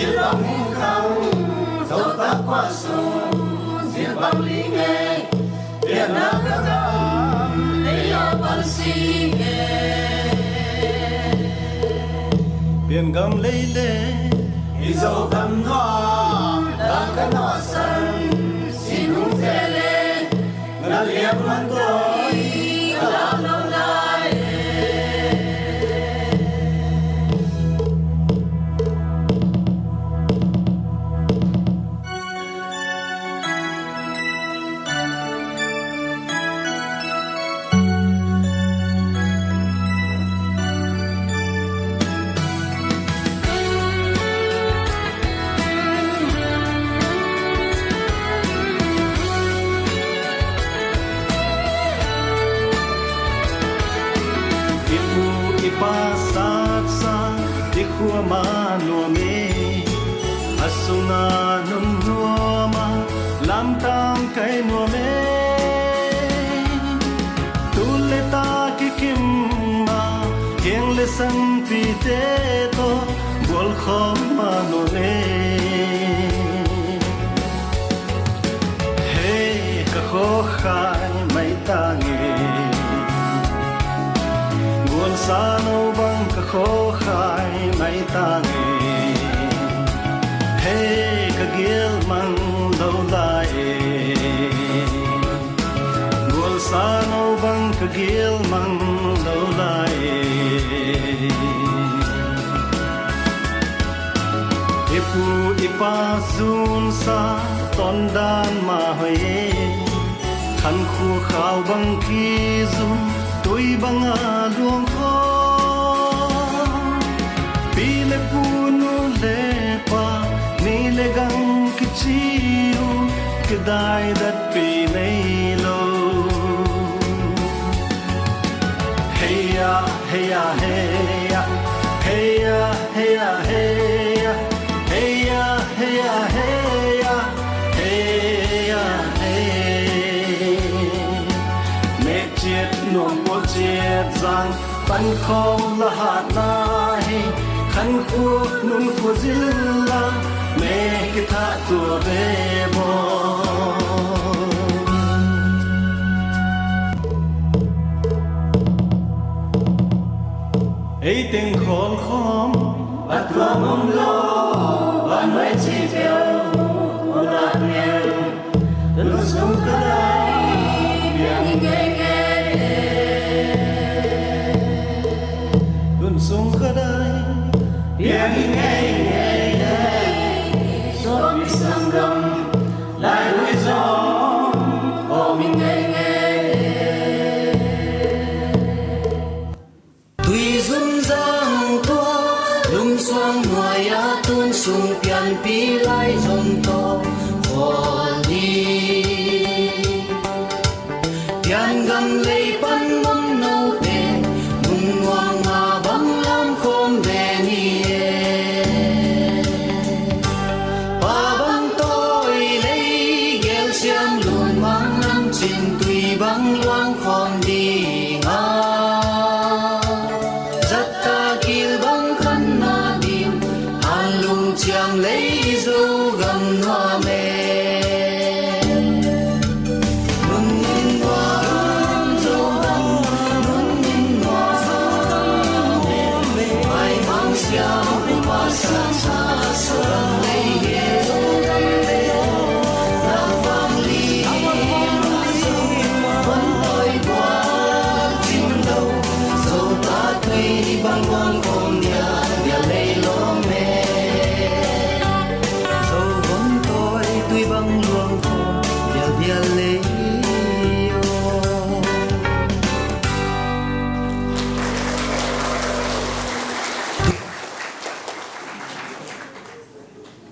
Diệt bằng không dấu ta qua sông diệt bằng lý nghề Việt Nam các nam lấy bằng si nghề biển gầm lấy lệ đi dấu cầm nó đã cắn nó sân xin hùng thế lệ ngã liệp hoàn tôi làm lâu lại pasaksa di khua nua me asuna nun nua ma lam tam kai nua me tu le ta ki kim ma keng le san pi te to gol khom ma no ne hey ka kho khai mai ta nge buồn xa nâu băng cả khô khai mai ta nghe hey cả giel mang đâu lại buồn xa nâu băng cả giel mang đâu lại ipu ipa zun sa ton dan ma hoye khăn khu khao băng ki zun tôi băng luồng khó pi le punu le pa ni le gang ki chiu ki dai dat pi nei lo hey ya hey ya hey ya hey ya hey ya hey ya hey ya hey ya hey ya hey ya hey me chiet nuông bộ chiết giang pan khom la hat nai khăn khu nun khu zilla me ki tha tu ve bo ei tiếng khol khom bắt tua mông lo ban mai chi phiêu một lạc nghèo từng sống cả đời biển nghe sung khadai biển nghe gió bị sang đông lại nuôi gió ô mình nghe tuy dung giang to lung xoang ngoài á tuôn sung pian pi lai dòng to hồ đi pian gam lấy pan mông nâu tê mung ngoang nga băng lam khom về nie ba băng tôi lấy gel xiêm luôn mang năm trình tùy băng loang khom đi nga giắt ta kil băng khăn na dim an lung chiang lấy dâu gầm hoa mê băng quang con nhà lấy lỗ mê dâu vẫn tôi tuy băng luồng khôn nhà lê